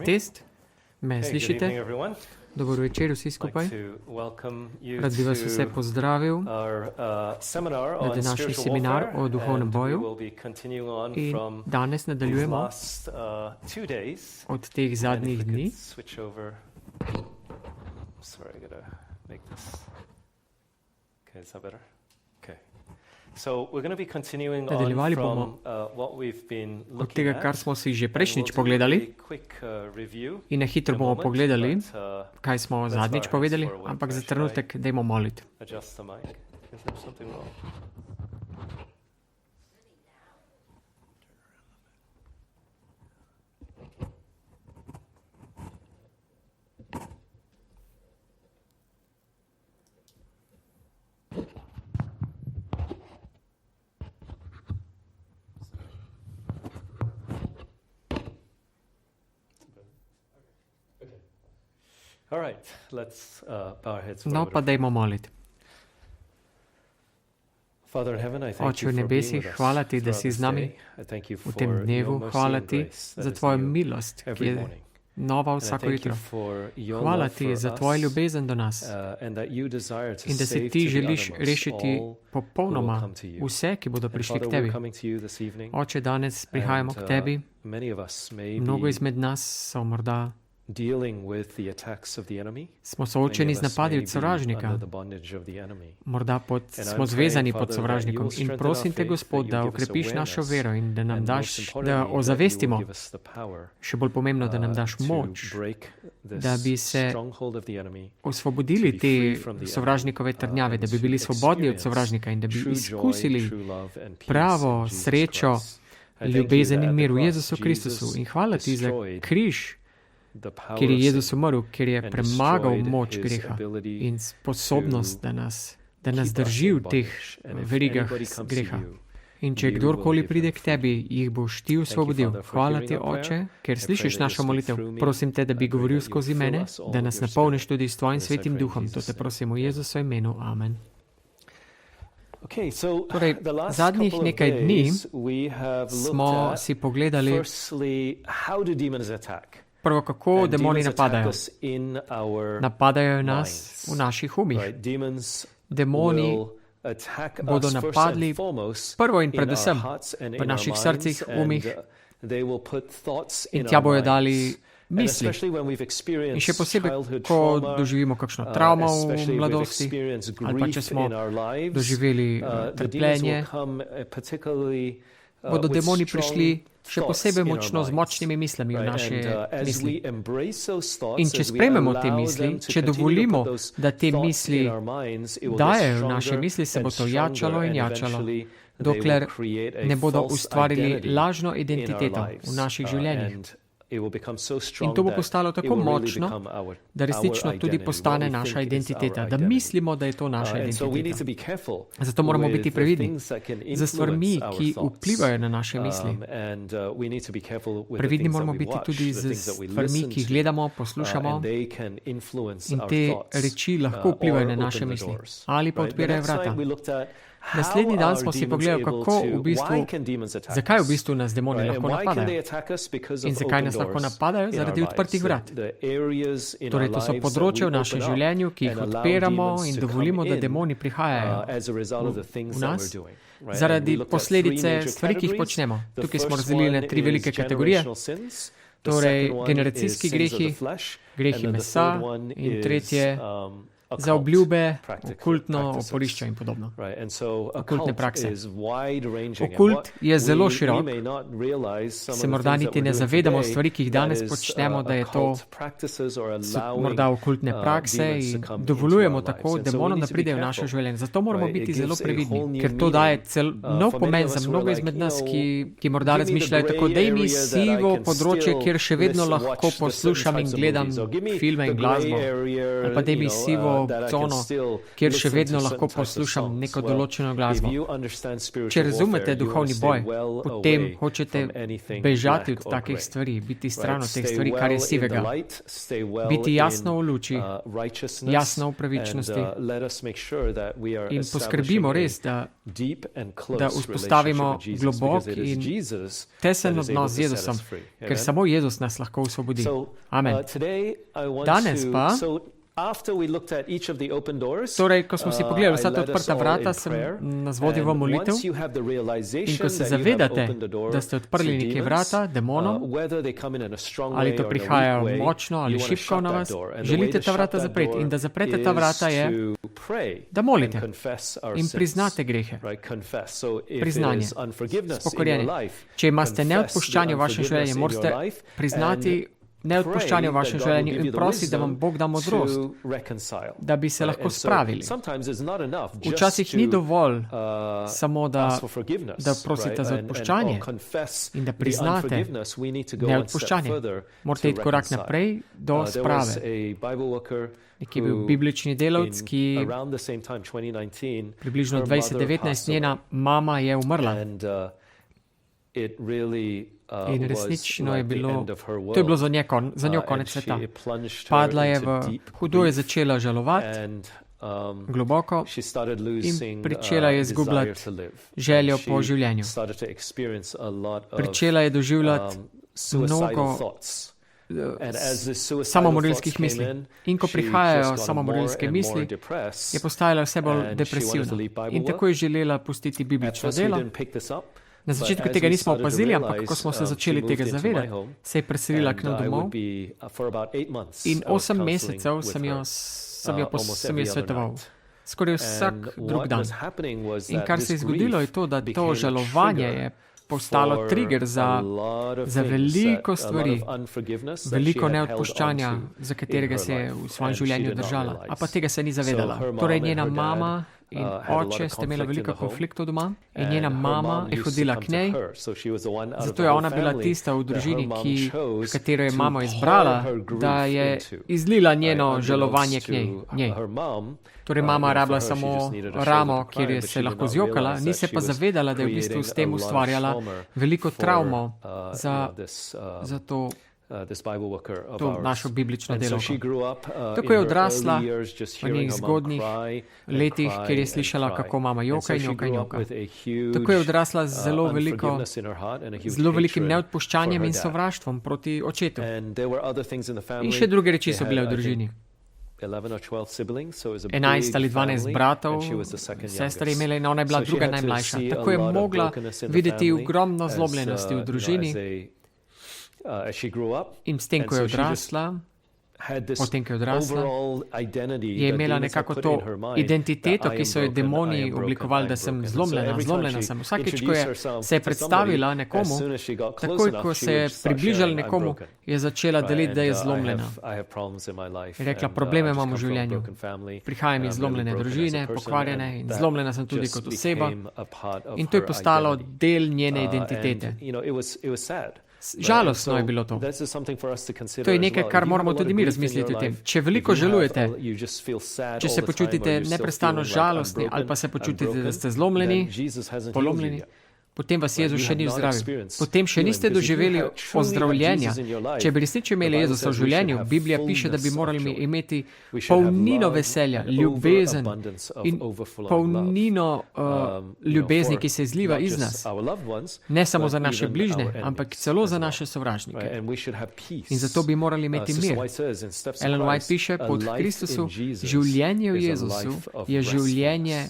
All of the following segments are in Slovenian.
Test. Me slišite? Dobro večer vsi skupaj. Rad bi vas vse pozdravil na današnji seminar o duhovnem boju. In danes nadaljujemo od teh zadnjih dni. Nadaljevali bomo od tega, kar smo si že prejšnjič pogledali, in na hitro bomo pogledali, kaj smo zadnjič povedali, ampak za trenutek dajmo moliti. No, pa dajmo moliti. Oče v nebesih, hvala ti, da si z nami v tem dnevu. Hvala ti za tvojo milost, ki je nova vsako jutro. Hvala ti za tvojo ljubezen do nas in da se ti želiš rešiti popolnoma vse, ki bodo prišli k tebi. Oče, danes prihajamo k tebi. Mnogo izmed nas so morda smo soočeni z napadi od sovražnika. Morda smo zvezani pod sovražnikom. In prosim te, Gospod, da okrepiš našo vero in da nam daš, da ozavestimo, še bolj pomembno, da nam daš moč, da bi se osvobodili te sovražnikove trdnjave, da bi bili svobodni od sovražnika in da bi izkusili pravo srečo, ljubezen in mir v Jezusu Kristusu. In hvala ti za križ, ker je Jezus umrl, ker je premagal moč greha in sposobnost, da nas drži v teh verigah greha. In če kdorkoli pride k tebi, jih boš ti osvobodil. Hvala ti, Oče, ker slišiš našo molitev. Prosim te, da bi govoril skozi mene, da nas napolniš tudi s tvojim svetim duhom. To te prosim v Jezusu imenu. Amen. Torej, zadnjih nekaj dni smo si pogledali prvo, kako demoni napadajo. Napadajo nas v naših umih. Demoni bodo napadli prvo in predvsem v naših srcih, umih, in tja bojo dali misli. In še posebej, ko doživimo kakšno travmo v mladosti, ali pa če smo doživeli trpljenje, bodo demoni prišli še posebej močno z močnimi mislimi v naše misli. In če sprejmemo te misli, če dovolimo, da te misli dajejo v naše misli, se bo to jačalo in jačalo, dokler ne bodo ustvarili lažno identiteto v naših življenjih. In to bo postalo tako močno, da resnično tudi postane naša identiteta, da mislimo, da je to naša identiteta. Zato moramo biti previdni za stvarmi, ki vplivajo na naše misli. Previdni moramo biti tudi za stvarmi, ki jih gledamo, poslušamo, in te reči lahko vplivajo na naše misli ali pa odpirajo vrata. Naslednji dan smo si pogledali, zakaj v bistvu nas demoni lahko napadajo. In zakaj nas lahko napadajo? Zaradi odprtih vrat. Torej, to so področja v našem življenju, ki jih odpiramo in dovolimo, da demoni prihajajo v nas zaradi posledice stvari, ki jih počnemo. Tukaj smo razdelili na 3 velike kategorije. Torej, generacijski grehi, grehi mesa in tretje za obljube, okultno oporišče in podobno. Okultne prakse. Okult je zelo širok. Se morda niti ne zavedamo stvari, ki jih danes počnemo, da je to morda okultne prakse in dovoljujemo tako demonom, da pridejo v naše življenje. Zato moramo biti zelo previdni, ker to daje nov pomen za mnogo izmed nas, ki morda razmišljajo tako, daj mi sivo področje, kjer še vedno lahko poslušam in gledam filme in glasbo. Ali pa daj mi sivo neko cono, kjer še vedno lahko poslušam neko določeno glasbo. Če razumete duhovni boj, potem hočete bežati od takih stvari, biti stran od teh stvari, kar je sivega. Biti jasno v luči, jasno v pravičnosti in poskrbimo res, da vzpostavimo globok in tesen odnos z Jezusom, ker samo Jezus nas lahko osvobodi. Amen. Danes pa, torej, ko smo si pogledali vsa ta odprta vrata, sem nas vodil v molitev in ko se zavedate, da ste odprli neke vrata demonom, ali to prihaja močno ali šibko na vas, želite ta vrata zapreti in da zaprete ta vrata je, da molite in priznate grehe. Priznanje, spokorjenje. Če imate neodpuščanje v vašem življenju, morate priznati neodpuščanje v vašem življenju in prositi, da vam Bog da modrost, da bi se lahko spravili. Včasih ni dovolj samo, da prosite za odpuščanje in da priznate neodpuščanje. Morate iti korak naprej do sprave. Nekje je bil biblični delavec, ki približno 2019 njena mama je umrla. In resnično je bilo, to je bilo za njo konec sveta. Padla je hudo je začela žalovati, globoko, in pričela je izgubljati željo po življenju. Pričela je doživljati mnogo samomorilskih misli. In ko prihajajo samomorilske misli, je postajala vse bolj depresivna. In tako je želela pustiti biblično delo. Na začetku tega nismo opazili, ampak ko smo se začeli tega zavedati, se je preselila k nam domov in 8 mesecev sem jo svetoval. Skoraj vsak drug dan. In kar se je zgodilo je to, da to žalovanje je postalo trigger za veliko stvari, veliko neodpuščanja, za katerega se je v svojem življenju držala, a pa tega se ni zavedala. Torej njena mama in oče sta imela veliko konfliktov doma in njena mama je hodila k njej, zato je ona bila tista v družini, katero je mama izbrala, da je izlila njeno žalovanje k njej. Torej mama rabila samo ramo, kjer je se lahko zjokala, ni se pa zavedala, da je v bistvu s tem ustvarjala veliko travmo za to našo biblično delovko. Tako je odrasla v njih zgodnjih letih, kjer je slišala, kako mama joka in joka in joka. Tako je odrasla z zelo velikim neodpuščanjem in sovraštvom proti očetu. In še druge reči so bile v družini. 11 ali 12 bratov, sestre je imela in ona je bila druga najmlajša. Tako je mogla videti ogromno zlobljenosti v družini. In s tem, ko je odrasla, je imela nekako to identiteto, ki so jo demoni oblikovali, da sem zlomljena sem. Vsakič, ko se je predstavila nekomu, takoj, ko se je približala nekomu, je začela deliti, da je zlomljena. Je rekla, probleme imam v življenju. Prihajam iz zlomljene družine, pokvarjene in zlomljena sem tudi kot oseba. In to je postalo del njene identitete. Žalostno je bilo to. To je nekaj, kar moramo tudi mi razmisliti o tem. Če veliko žalujete, če se počutite neprestano žalostni ali pa se počutite, da ste zlomljeni, polomljeni, potem vas Jezus še ni zdravil. Potem še niste doživeli ozdravljenja. Če bi resnično imeli Jezusa v življenju, Biblija piše, da bi morali imeti polnino veselja, ljubezen in polnino ljubezni, ki se izliva iz nas. Ne samo za naše bližnje, ampak celo za naše sovražnike. In zato bi morali imeti mir. Ellen White piše, pod Kristusu, življenje v Jezusu je življenje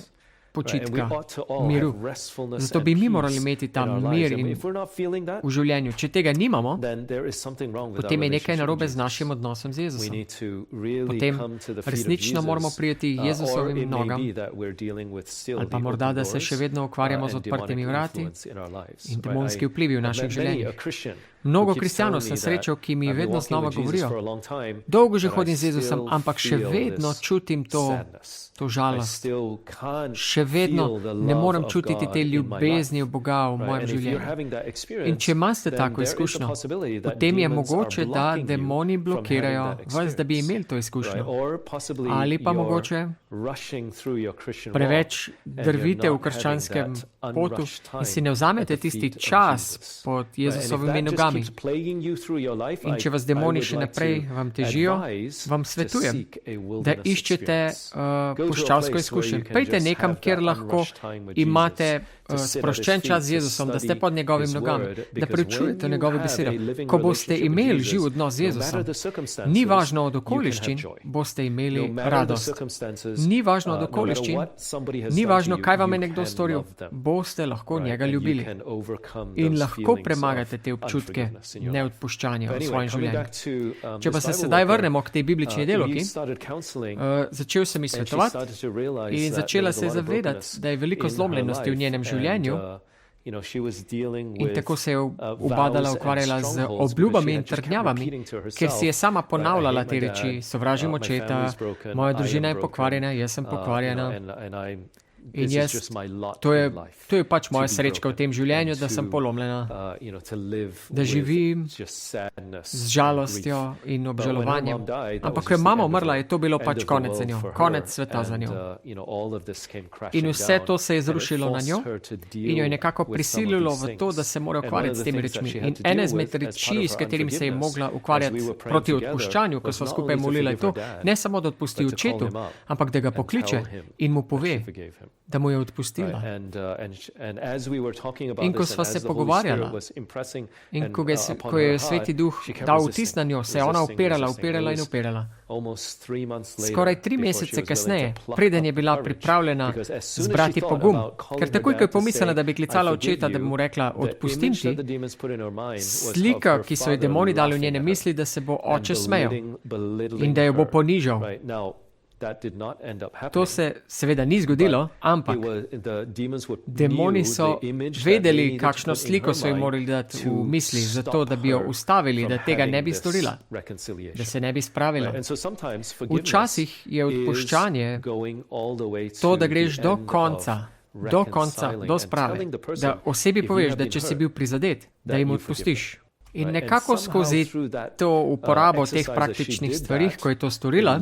počitka, miru. Zato bi mi morali imeti ta mir v življenju. Če tega nimamo, potem je nekaj narobe z našim odnosom z Jezusom. Potem resnično moramo prijeti Jezusovim nogam, ali pa morda, da se še vedno ukvarjamo z odprtimi vrati in demonski vplivi v naših življenjih. Mnogo kristjanov sem srečal, ki mi vedno znova govorijo, dolgo že hodim z Jezusom, ampak še vedno čutim to žalost. Še vedno ne morem čutiti te ljubezni Boga v mojem življenju. In če imate tako izkušnjo, potem je mogoče, da demoni blokirajo vas, da bi imeli to izkušnjo. Ali pa mogoče preveč drvite v krščanskem potu in si ne vzamete tisti čas pod Jezusovimi nogami. In če vas demoni še naprej vam težijo, vam svetujem, da iščete puščavsko izkušnjo. Pejte nekam, kjer lahko imate sproščen čas z Jezusom, da ste pod njegovim nogami, da preučujete njegove besede. Ko boste imeli živ odnos z Jezusom, ni važno od okoliščin, boste imeli radost. Ni važno od okoliščin, ni važno, kaj vam je nekdo storil, boste lahko njega ljubili. In lahko premagate te občutke neodpuščanja v svojem življenju. Če pa se sedaj vrnemo k tej biblični delovki, začel sem ji svetovati in začela se je zavedati, da je veliko zlomljenosti v njenem življenju in tako se je ukvarjala z obljubami in trdnjavami, ker si je sama ponavljala te reči: sovražim očeta, moja družina je pokvarjena, jaz sem pokvarjena. In to je pač moja srečka v tem življenju, da sem polomljena, da živim z žalostjo in obžalovanjem. Ampak ko je mama umrla, je to bilo pač konec za njo, konec sveta za njo. In vse to se je zrušilo na njo in jo je nekako prisililo v to, da se mora ukvarjati s temi rečmi. In ene izmed reči, s katerimi se je mogla ukvarjati proti odpuščanju, ko so skupaj molila, je to, ne samo da odpusti očetu, ampak da ga pokliče in mu pove, da mu je odpustila. In ko sva se pogovarjala in ko je Sveti Duh dal vtis na njo, se je ona upirala in upirala. Skoraj 3 mesece kasneje, preden je bila pripravljena zbrati pogum, ker takoj, ko je pomislila, da bi klicala očeta, da bi mu rekla: odpustim ti, slika, ki so jo demoni dali v njene misli, da se bo oče smejal in da jo bo ponižal. To se seveda ni zgodilo, ampak demoni so vedeli, kakšno sliko so jim morali dati v misli, zato da bi jo ustavili, da tega ne bi storila, da se ne bi spravila. Včasih je odpuščanje to, da greš do konca, do sprave, da osebi poveš, da če si bil prizadet, da jim odpustiš. In nekako skozi to uporabo teh praktičnih stvarih, ko je to storila,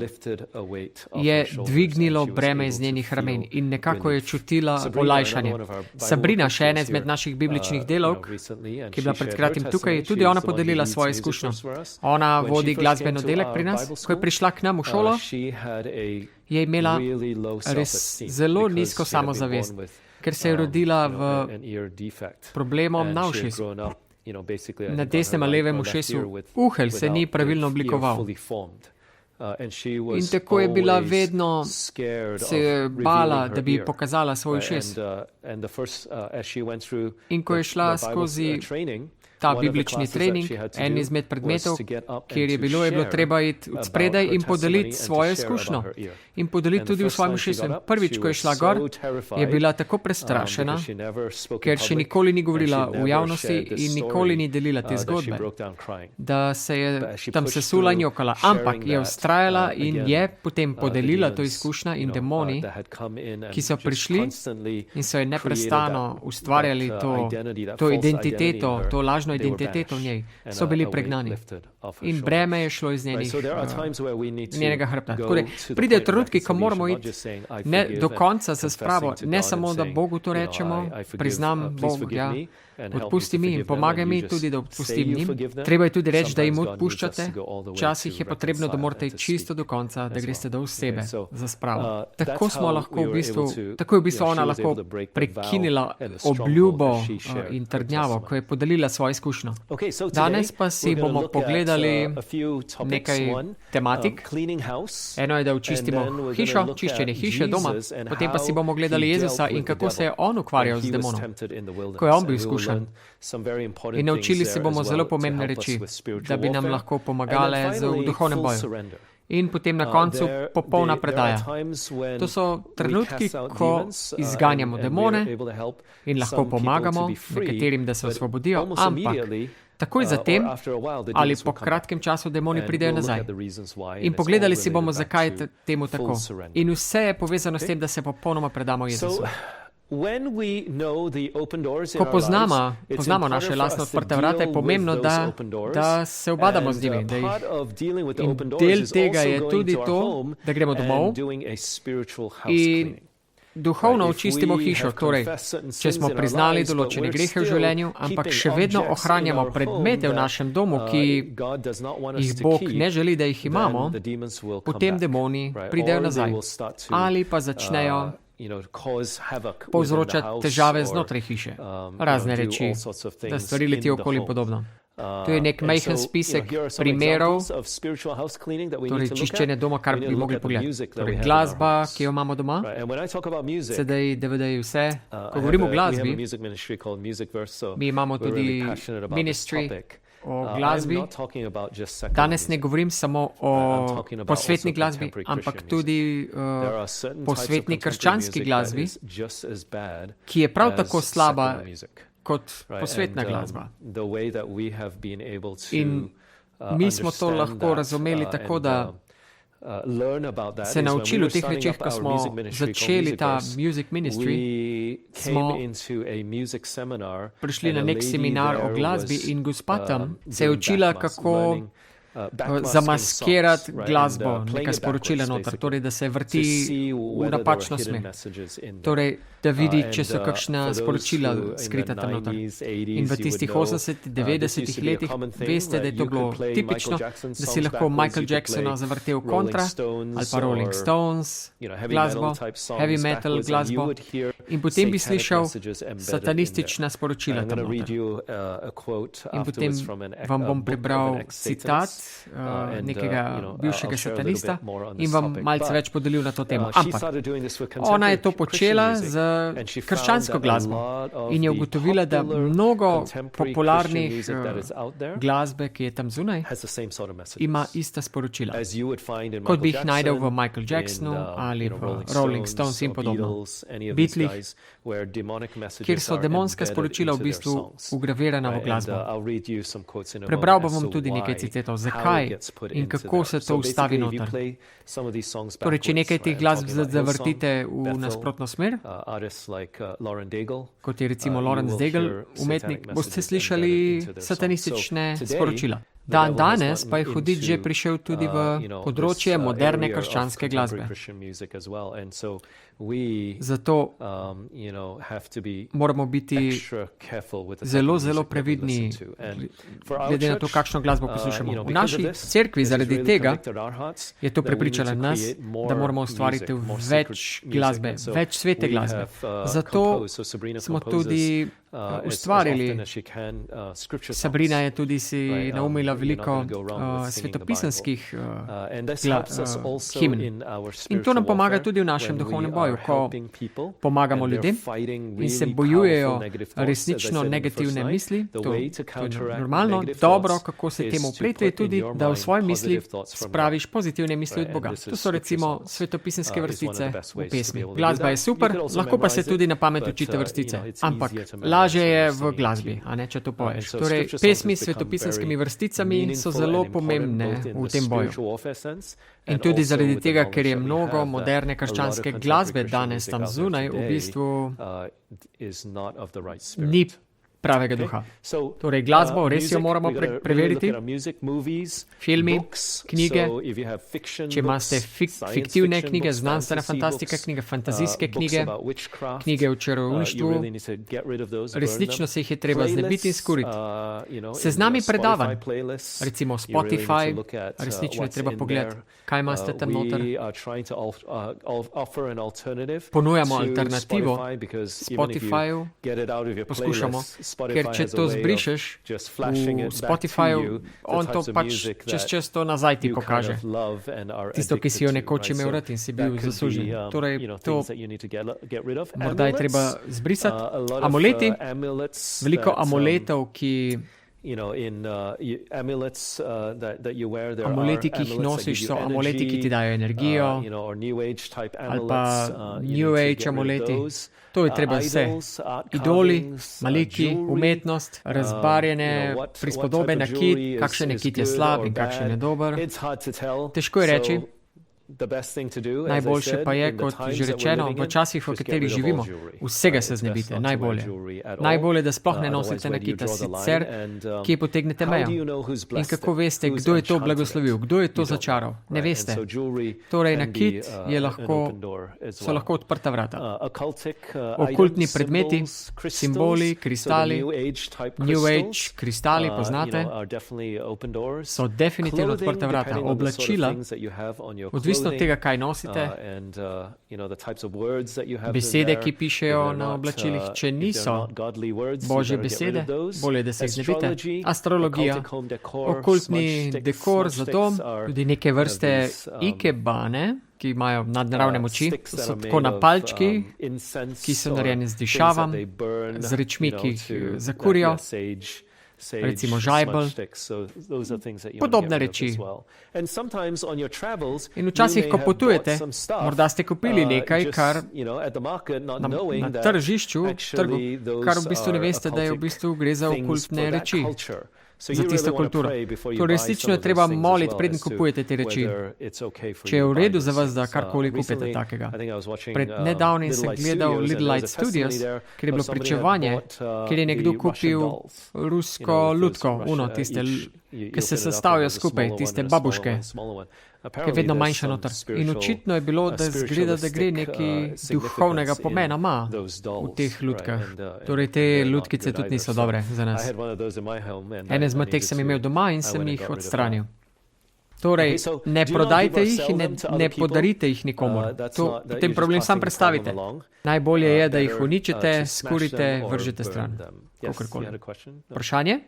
je dvignilo breme iz njenih ramen in nekako je čutila olajšanje. Sabrina, še ena izmed naših bibličnih delavk, ki je bila pred kratkim tukaj, je tudi ona podelila svojo izkušnjo. Ona vodi glasbeni oddelek pri nas. Ko je prišla k nam v šolo, je imela res zelo nizko samozavest, ker se je rodila v problemom na ušesu. Na desnem ali levem ušesu uhelj se ni pravilno oblikoval. In tako je bila vedno se bala, da bi pokazala svoj ušes. In ko je šla skozi ta biblični trening, en izmed predmetov, kjer je bilo treba iti spredaj in podeliti svojo izkušnjo. In podeliti tudi v svojem ušesu. Prvič, ko je šla gor, je bila tako prestrašena, ker še nikoli ni govorila v javnosti in nikoli ni delila te zgodbe, da se je tam sesula in jokala. Ampak je vztrajala in je potem podelila to izkušnjo in demoni, ki so prišli in so je neprestano ustvarjali to identiteto, to lažno identiteto v njej, so bili pregnani. In breme je šlo iz njenega hrbta. Tako da pridejo trenutki, ko moramo iti ne do konca za spravo, ne samo, da Bogu to rečemo, priznam Bog, ja, odpusti mi in pomagaj mi tudi, da odpustim njim. Treba je tudi reči, da jim odpuščate. Včasih je potrebno, da morate iti čisto do konca, da greste do sebe za spravo. Tako smo lahko tako je v bistvu ona lahko prekinila obljubo in trdnjavo, ko je podelila svojo izkušnjo. Danes pa si bomo pogledali nekaj tematik. Eno je, da očistimo hišo, čiščenje hiše doma, potem pa si bomo gledali Jezusa in kako se je on ukvarjal z demonom, ko je on bil izkušen. In naučili se bomo zelo pomembne reči, da bi nam lahko pomagale v duhovnem boju. In potem na koncu popolna predaja. To so trenutki, ko izganjamo demone in lahko pomagamo nekaterim, da se osvobodijo, ampak takoj zatem ali po kratkem času demoni pridejo nazaj. In pogledali si bomo, zakaj je temu tako. In vse je povezano s tem, da se popolnoma predamo Jezusu. Ko poznamo naše lastne odprte vrata, je pomembno, da se ubadamo z njimi. In del tega je tudi to, da gremo domov in duhovno očistimo hišo. Torej, če smo priznali določene grehe v življenju, ampak še vedno ohranjamo predmete v našem domu, ki jih Bog ne želi, da jih imamo, potem demoni pridejo nazaj. Ali pa začnejo povzročati težave znotraj hiše. Razne reči, da stvari letijo okoli in podobno. To je nek majhen spisek primerov, torej čiščenje doma, kar bi mogli pogledati. Torej glasba, ki jo imamo doma, CD, DVD, vse. Ko govorimo o glasbi, mi imamo tudi ministry o glasbi. Danes ne govorim samo o posvetni glasbi, ampak tudi posvetni krščanski glasbi, ki je prav tako slaba kot posvetna glasba. In mi smo to lahko razumeli tako, da se naučili v teh rečeh, ko smo začeli ta music ministry, smo prišli na nek seminar o glasbi in gospa tam se je učila, kako zamaskirati glasbo, neka sporočila noter, torej da se vrti v napačno smer. Torej, da vidi, če so kakšna sporočila skrita tam noter. In v tistih 80-ih, 90-ih letih, veste, da je to bilo tipično, da si lahko Michael Jacksona zavrtel kontra, ali pa Rolling Stones glasbo, heavy metal glasbo, in potem bi slišal satanistična sporočila tam noter. In potem vam bom prebral citat nekega bivšega satanista in vam malce več podelil na to temo. Ampak ona je to počela z krščansko glasbo in je ugotovila, da mnogo popularnih glasbe, ki je tam zunaj, ima ista sporočila, kot bi jih najdel v Michael Jacksonu ali v Rolling Stones in podobno. Beatlih, kjer so demonska sporočila v bistvu ugravirana v glasbo. Prebral bom tudi nekaj citatov, zakaj in kako se to ustavi noter. Torej, če nekaj teh glasb zavrtite v nasprotno smer, kot je recimo Lawrence Daigle, umetnik, boste slišali satanistične sporočila. Danes pa je hudič že prišel tudi v področje moderne krščanske glasbe. Zato moramo biti zelo, zelo previdni glede na to, kakšno glasbo poslušamo. V naši cerkvi zaradi tega je to prepričalo nas, da moramo ustvariti več glasbe, več svete glasbe. Zato smo tudi ustvarili. Sabrina je tudi si naumila veliko svetopisanskih himn. In to nam pomaga tudi v našem duhovnem boju, ko pomagamo ljudem in se bojujejo resnično negativne misli. To je normalno. Dobro, kako se temu uplete, je tudi, da v svoji misli spraviš pozitivne misli od Boga. To so recimo svetopisanske vrstice v pesmi. Glasba je super, lahko pa se tudi na pamet učite vrstice. Ampak lažje je v glasbi, a ne, če to poješ. Torej, pesmi s svetopisanskimi vrsticami so zelo pomembne v tem boju. In tudi zaradi tega, ker je mnogo moderne krščanske glasbe danes tam zunaj, v bistvu ni pravega duha. Torej, glasbo res jo moramo preveriti. Filmi, knjige, če imate fiktivne knjige, znanstvena fantastika knjige, fantazijske knjige, knjige o čarovništvu, resnično se jih je treba znebiti in skuriti. Seznami predavanj, recimo Spotify, resnično je treba pogledati, kaj imate tam noter. Ponujamo alternativo Spotifyu, poskušamo, ker če to zbrišeš v Spotifyu, on to pač čez to nazaj ti pokaže. Tisto, ki si jo nekoč imel rad in si bil zaslužen. Torej, to morda je treba zbrisati. Amuleti, veliko amuletov, ki Amuleti, ki jih nosiš, so amuleti, ki ti dajo energijo, ali pa New Age amuleti. To je treba vse. Idoli, maliki, umetnost, razbarjene prispodobe, nakit, kakšen nakit je slab in kakšen je dober. Težko je reči. Najboljše pa je, kot že rečeno, v časih, v katerih živimo, vsega se znebite, najbolje. Najbolje, da sploh ne nosite nakita, sicer kje potegnete mejo. In kako veste, kdo je to blagoslovil, kdo je to začaral? Ne veste. Torej, nakit so lahko odprta vrata. Okultni predmeti, simboli, kristali, New Age kristali, poznate, so definitivno odprta vrata. Oblačila, odvisno od tega, kaj nosite, besede, ki pišejo na oblačilih, če niso Božje besede, bolje, da se jih znebite. Astrologija, okultni dekor za dom, tudi neke vrste ikebane, ki imajo nadnaravne moči, so tako na palčki, ki so narejeni z dišavam, z rečmi, ki jih zakurijo, recimo žajbelj, podobne reči. In včasih, ko potujete, morda ste kupili nekaj, kar na tržišču, kar v bistvu ne veste, da je v bistvu gre za okultne reči. Za tisto kulturo. To resnično je treba moliti, preden kupujete te reči. Če je v redu za vas, da karkoli kupite takega. Pred nedavnim sem gledal Little Light Studios, kjer je bilo pričevanje, kjer je nekdo kupil rusko lutko, tiste, ki se sestavljajo skupaj, tiste babuške, ki je vedno manjša noter. In očitno je bilo, da zgleda, da gre nekaj duhovnega pomena v teh lutkah. Torej, te lutkice tudi niso dobre za nas. Ene zmed teh sem imel doma in sem jih odstranil. Torej, ne prodajte jih in ne podarite jih nikomor. Potem problem sam predstavite. Najbolje je, da jih uničite, skurite, vržete stran. Kakorkoli. Vprašanje?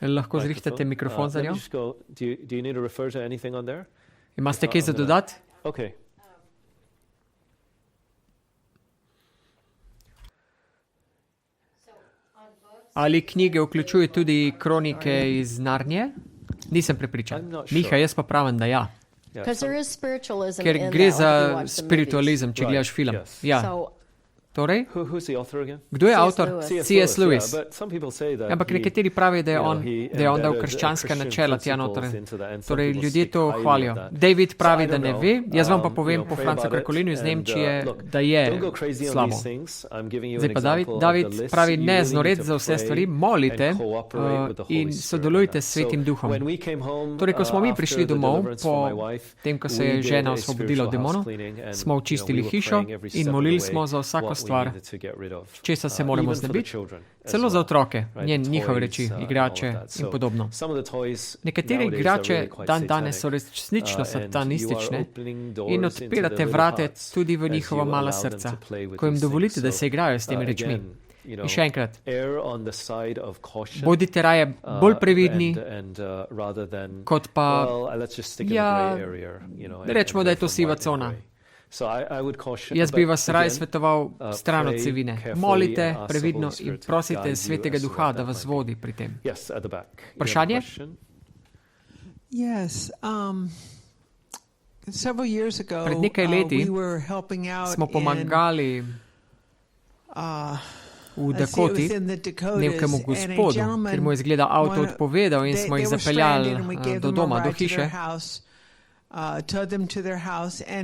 Lahko zrihtate mikrofon za njo? Imate kaj za dodati? Ali knjige vključuje tudi kronike iz Narnije? Nisem prepričan. Miha, jaz pa pravim, da ja. Ker gre za spiritualizem, če gledaš film. Ja. Torej, kdo je avtor? C.S. Lewis. Ampak nekateri pravijo, da je on dal krščanska načela tja noter. Torej, ljudje to hvalijo. David pravi, da ne ve, jaz vam pa povem po Francu Krakolinu iz Nemčije, da je slabo. Zdaj pa David pravi, ne znored za vse stvari, molite in sodelujte s Svetim Duhom. Torej, ko smo mi prišli domov, po tem, ko se je žena osvobodila od demonov, smo očistili hišo in molili smo za vsako stvar, česa se moramo znebiti, celo za otroke, njihove reči, igrače in podobno. Nekatere igrače danes so resnično satanistične in odpirate vrate tudi v njihova mala srca, ko jim dovolite, da se igrajo s temi rečmi. In še enkrat, bodite raje bolj previdni, kot pa, rečemo, da je to siva cona. Jaz bi vas raje svetoval stran od sivine. Molite previdno in prosite Svetega Duha, da vas vodi pri tem. Vprašanje? Pred nekaj leti smo pomagali v Dakoti nekemu gospodu, ker mu je izgleda avto odpovedal in smo jih zapeljali do doma, do hiše.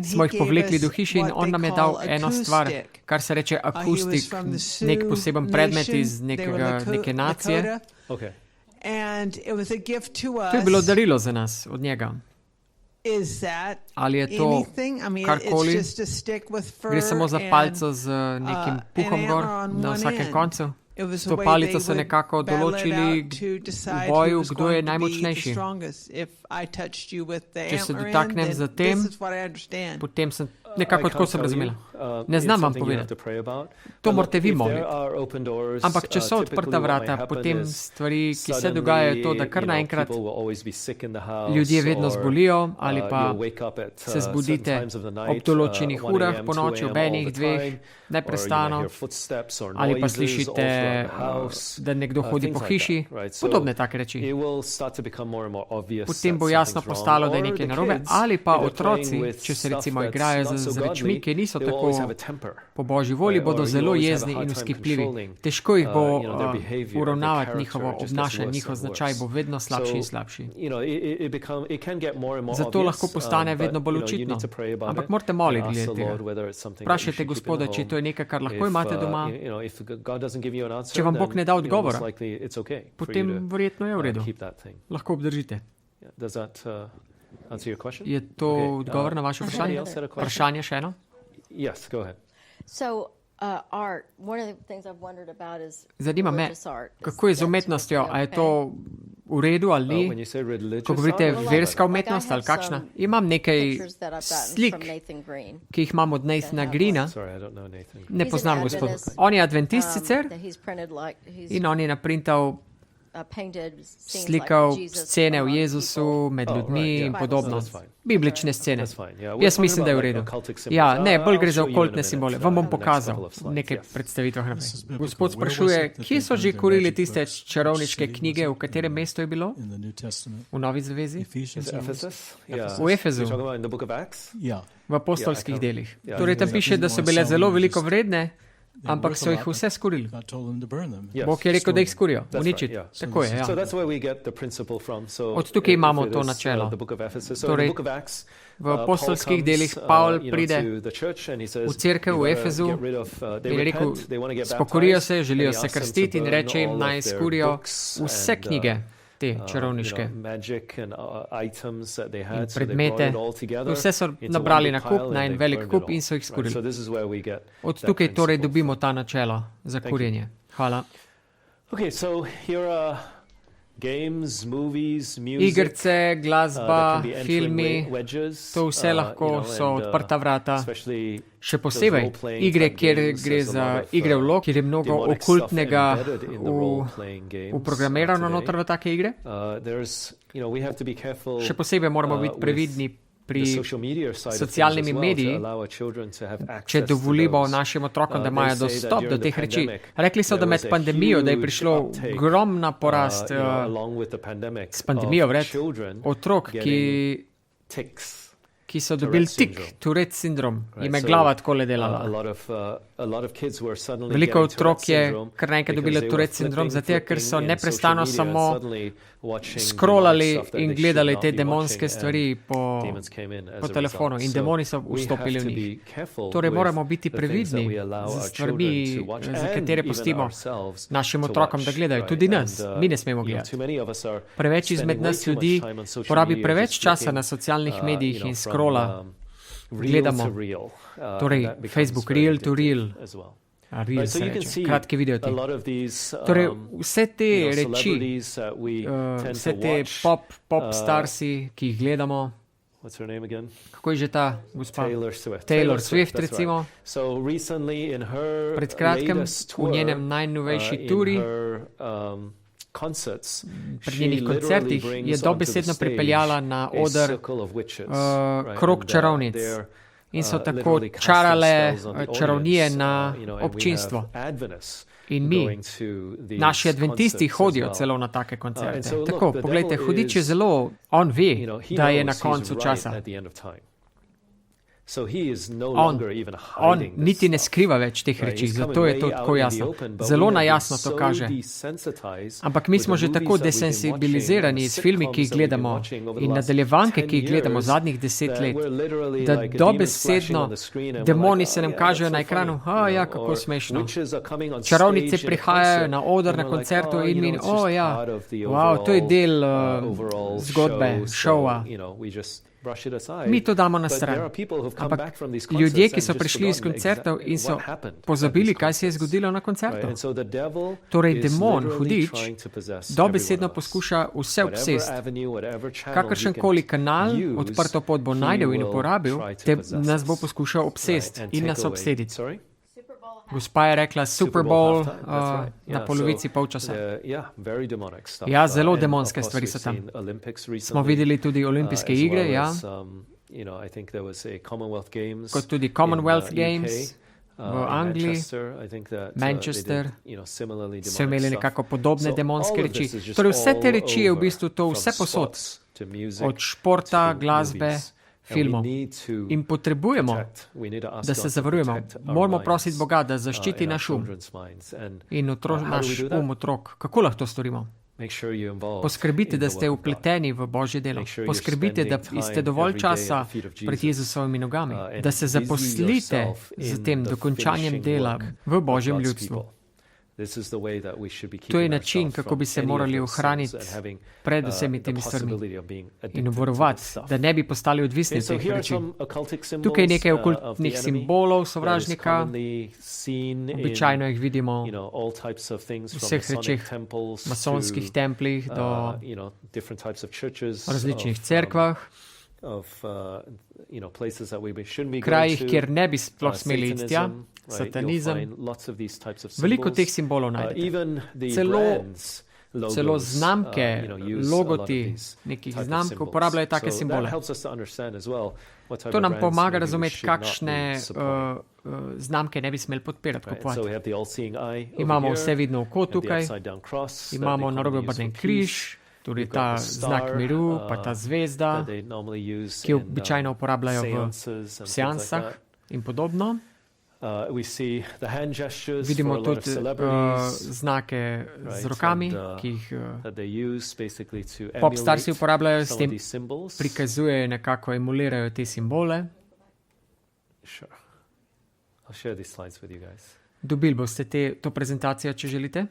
Smo jih povlekli do hiše in on nam je dal eno stvar, kar se reče akustik, nek poseben predmet iz neke nacije. To je bilo darilo za nas od njega. Ali je to karkoli? Gre samo za palco z nekim puhom gor na vsakem koncu? S to palico so nekako določili v boju, kdo je najmočnejši. Če se dotaknem za tem, potem sem Nekako tako sem razumela. Ne znam vam povedati. To morate vi moliti. Ampak če so odprta vrata, potem stvari, ki se dogajajo, to, da kar naenkrat ljudje vedno zbolijo ali pa se zbudite ob določenih urah po noči, ob enih, dveh, neprestano, ali pa slišite, da nekdo hodi po hiši, podobne take reči. Potem bo jasno postalo, da je nekaj narobe, ali pa otroci, če se recimo igrajo z rečmi, ki niso tako po Božji volji, bodo zelo jezni in vzkipljivi. Težko jih bo uravnavati njihovo obnašanje, njihov značaj bo vedno slabši in slabši. Zato lahko postane vedno bolj očitno. Ampak morate moliti glede tega. Vprašajte Gospoda, če to je nekaj, kar lahko imate doma. Če vam Bog ne da odgovora, potem verjetno je v redu. Lahko obdržite. Je to odgovor na vaše vprašanje? Vprašanje še eno? Zanima me, kako je z umetnostjo, a je to v redu ali ni? Ko govorite verska umetnost ali kakšna? Imam nekaj slik, ki jih imam od Nathana Greena. Ne poznam gospod. On je adventist sicer in on je naprintal slikal scene v Jezusu med ljudmi in podobno. Biblične scene. Jaz mislim, da je v redu. Ja, ne, bolj gre za okultne simbole. Vam bom pokazal nekaj predstavitev naprej. Gospod sprašuje, kje so že kurili tiste čarovniške knjige, v katerem mestu je bilo? V Novi zavezi? V Efezu. V apostolskih delih. Torej tam piše, da so bile zelo veliko vredne, ampak so jih vse skurili. Bog je rekel, da jih skurijo, uničiti. Tako je, ja. Od tukaj imamo to načelo. Torej, v apostolskih delih Pavl pride v cerkev v Efezu in rekel, spokorijo se, želijo se krstiti in reče jim, naj skurijo vse knjige, te čarovniške in predmete. Vse so nabrali na kup, na en velik kup in so jih skurili. Od tukaj torej dobimo ta načelo za kurjenje. Hvala. Igrice, glasba, filmi, to vse lahko so odprta vrata. Še posebej igre, kjer gre za igre vlog, kjer je mnogo okultnega uprogramirano noter v take igre. Še posebej moramo biti previdni pri socialnimi mediji, če dovolimo našim otrokom, da imajo dostop do teh reči. Rekli so, da med pandemijo, da je prišlo ogromna porast s pandemijo vred otrok, ki so dobili tik, Tourette sindrom, jim je glava takole delala. Veliko otrok je kar nekaj dobilo Tourette sindrom, zato ker so neprestano samo scrollali in gledali te demonske stvari po telefonu in demoni so vstopili v njih. Torej moramo biti previdni z stvarmi, za katere pustimo našim otrokom, da gledajo. Tudi nas, mi ne smemo gledati. Preveč izmed nas ljudi porabi preveč časa na socialnih medijih in scrolla. Gledamo, torej Facebook, reel to reel. Reels, kratke videoti. Torej, vse te reči, vse te pop starsi, ki jih gledamo, kako je že ta gospa? Taylor Swift, recimo. Pred kratkem v njenem najnovejši turi, pri njenih koncertih, je dobesedno pripeljala na oder krog čarovnic. In so tako čarale čarovnije na občinstvo. In mi, naši adventisti, hodijo celo na take koncerte. Tako, poglejte, hudič je zelo, on ve, da je na koncu časa. On niti ne skriva več teh reči, zato je to tako jasno. Zelo najjasno to kaže. Ampak mi smo že tako desensibilizirani s filmi, ki jih gledamo in nadaljevanke, ki jih gledamo zadnjih 10 let, da dobesedno demoni se nam kažejo na ekranu. Ja, kako smešno. Čarovnice prihajajo na oder na koncertu in wow, to je del zgodbe, šova. Mi to damo na stran. Ampak ljudje, ki so prišli iz koncertov in so pozabili, kaj se je zgodilo na koncertu. Torej, demon, hudič, dobesedno poskuša vse obsest. Kakršenkoli kanal, odprto pot bo najdel in uporabil, nas bo poskušal obsest in nas obsediti. Gospa je rekla Super Bowl na polovici polčasa. Ja, zelo demonske stvari so tam. Smo videli tudi olimpijske igre, ja. Kot tudi Commonwealth Games v Angliji, Manchester, so imeli nekako podobne demonske reči. Torej vse te reči je v bistvu to vse posod. Od športa, glasbe, filmov. In potrebujemo, da se zavarujemo. Moramo prositi Boga, da zaščiti naš in naš otrok. Kako lahko to storimo? Poskrbite, da ste vpleteni v Božje delo. Poskrbite, da ste dovolj časa pred Jezusovimi nogami. Da se zaposlite z tem dokončanjem dela v Božjem ljudstvu. To je način, kako bi se morali ohraniti pred vsemi temi stvarmi in obvarovati, da ne bi postali odvisni od teh reči. Tukaj je nekaj okultnih simbolov sovražnika, običajno jih vidimo v vseh rečeh, masonskih templih do različnih cerkvah, krajih, kjer ne bi sploh smeli iti tja, satanizem. Veliko teh simbolov najdete. Celo znamke, logoti nekih znamk uporabljajo take simbole. To nam pomaga razumeti, kakšne znamke ne bi smeli podpirati, kupovati. Imamo vse vidno oko tukaj, imamo narobe obrnjen križ, tudi ta znak miru, pa ta zvezda, ki običajno uporabljajo v seansah in podobno. Vidimo tudi znake z rokami, ki jih popstarsi uporabljajo, s tem prikazujejo, nekako emulirajo te simbole. Dobili boste to prezentacijo, če želite.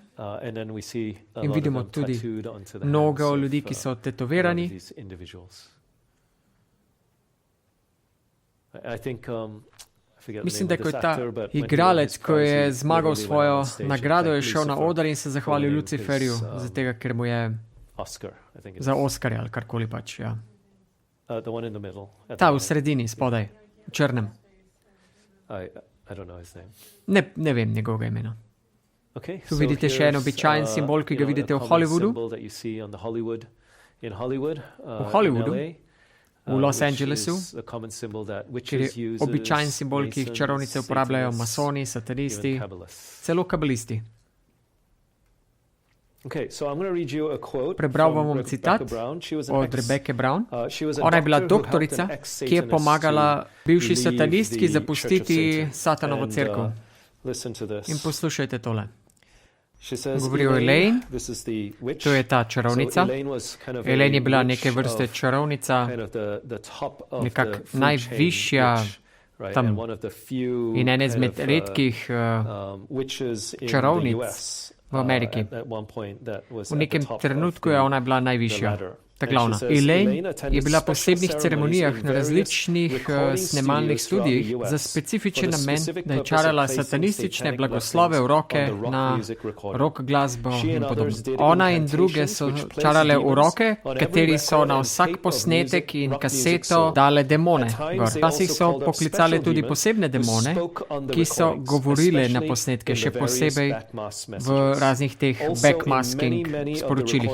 In vidimo tudi mnogo ljudi, ki so tetovirani. Mislim, da ko je ta igralec, ko je zmagal svojo nagrado, je šel na oder in se zahvalil Luciferju, zato ker mu je za Oskarja ali karkoli pač. Ja. Ta v sredini, spodaj, v črnem. Ne vem njegovega imena. Tu vidite še en običajen simbol, ki ga vidite v Hollywoodu. V Hollywoodu, v Los Angelesu, kjer je običajen simbol, ki jih čarovnice uporabljajo masoni, satanisti, celo kabalisti. Prebral bom citat od Rebecca Brown. Ona je bila doktorica, ki je pomagala bivši satanistki zapustiti satanovo cerkev. In poslušajte tole. Govori o Elaine, to je ta čarovnica. Elaine je bila neke vrste čarovnica, nekak najvišja tam in ena izmed redkih čarovnic v Ameriki. V nekem trenutku je ona bila najvišja, ta glavna. Elaine je bila v posebnih ceremonijah na različnih snemalnih studijih za specifičen namen, da je čarala satanistične blagoslove v roke na rock glasbo in podobno. Ona in druge so čarale v roke, kateri so na vsak posnetek in kaseto dale demone. Včasih so poklicale tudi posebne demone, ki so govorile na posnetke, še posebej v raznih teh backmasking sporočilih.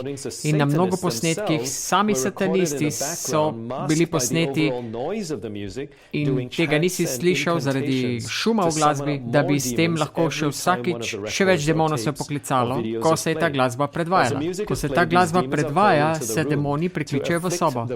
In na mnogo posnetkih sami satanisti so bili posneti in tega nisi slišal zaradi šuma v glasbi, da bi s tem lahko še vsakič še več demonov se poklicalo, ko se je ta glasba predvajala. Ko se ta glasba predvaja, se demoni prikličejo v sobo,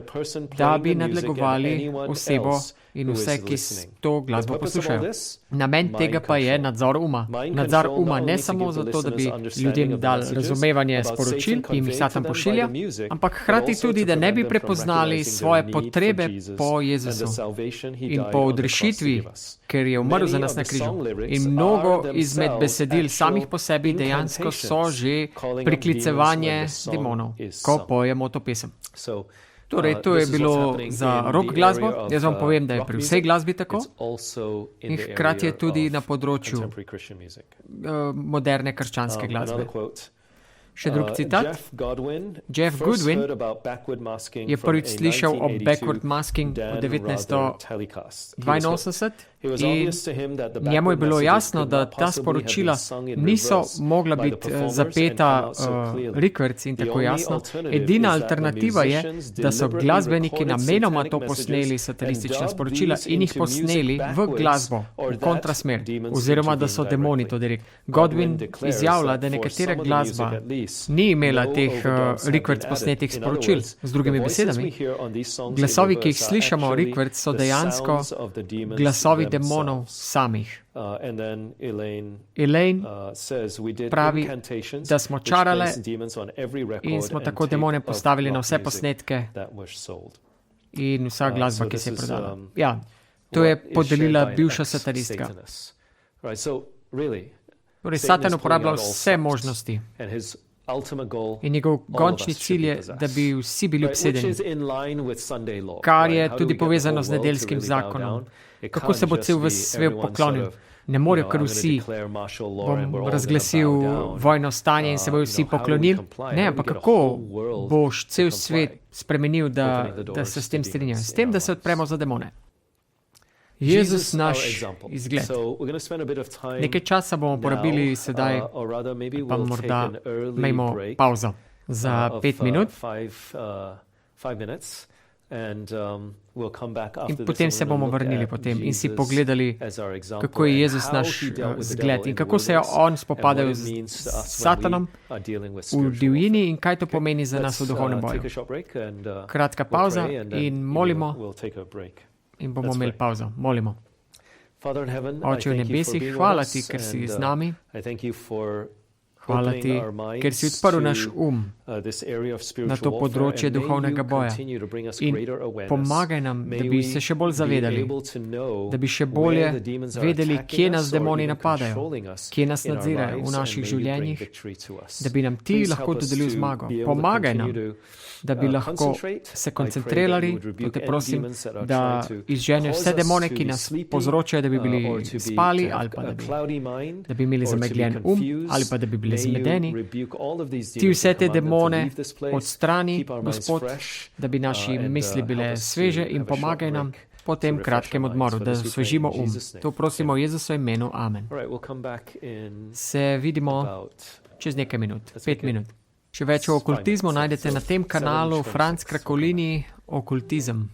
da bi nadlegovali osebo in vse, ki to glasbo poslušajo. Namen tega pa je nadzor uma. Nadzor uma ne samo zato, da bi ljudem dal razumevanje sporočil, ki jim jih Satan pošilja, ampak hkrati tudi, da ne bi prepoznali svoje potrebe po Jezusu in po odrešitvi, ker je umrl za nas na križu. In mnogo izmed besedil samih po sebi dejansko so že priklicevanje demonov, ko pojemo to pesem. Torej, to je bilo za rock glasbo. Jaz vam povem, da je pri vsej glasbi tako. In hkrati je tudi na področju moderne krščanske glasbe. Še drug citat. Jeff Goodwin je prvič slišal o backward masking v 1982 in njemu je bilo jasno, da ta sporočila niso mogla biti zapeta rikverc in tako jasno. Edina alternativa je, da so glasbeniki namenoma to posneli satanistična sporočila in jih posneli v glasbo, v kontrasmer, oziroma da so demoni to direkt. Godwin izjavlja, da nekatera glasba ni imela teh rikverc posnetih sporočil. Z drugimi besedami, glasovi, ki jih slišamo rikverc, so dejansko glasovi demonov samih. Elaine pravi, da smo čarale in smo tako demone postavili na vse posnetke in vsa glasba, ki se je prodala. Ja, to je podelila bivša satanistka. Torej, Satan uporablja vse možnosti. In njegov končni cilj je, da bi vsi bili obsedeni, kar je tudi povezano z nedeljskim zakonom. Kako se bo cel svet poklonil? Ne morejo, ker vsi bom razglasil vojno stanje in se bojo vsi poklonili. Ne, ampak kako boš cel svet spremenil, da se s tem strinja? S tem, da se odpremo za demone. Jezus naš izgled. Nekaj časa bomo porabili sedaj, pa morda imejmo pauzo za 5 minut. In potem se bomo vrnili potem in si pogledali, kako je Jezus naš zgled in kako se je on spopadal z Satanom v divjini in kaj to pomeni za nas v duhovnem boju. Kratka pauza in molimo. In bomo imeli pauzo. Molimo. Oče v nebesih, hvala ti, ker si z nami. Hvala ti, ker si odprl naš na to področje duhovnega boja. In pomagaj nam, da bi se še bolj zavedali, da bi še bolje vedeli, kje nas demoni napadajo, kje nas nadzirajo v naših življenjih, da bi nam ti lahko dodelil zmago. Pomagaj nam, da bi lahko se koncentrirali, to te prosim, da izženeš vse demone, ki nas povzročajo, da bi bili spali ali pa da bi imeli zamegljen ali pa da bi bili zmedeni. Ti vse te demone odstrani, Gospod, da bi naši misli bile sveže in pomagaj nam po tem kratkem odmoru, da osvežimo To prosimo v Jezusovem imenu. Amen. Se vidimo čez nekaj minut, 5 minut. Še več o okultizmu najdete na tem kanalu Franc Krakolini Okultizem.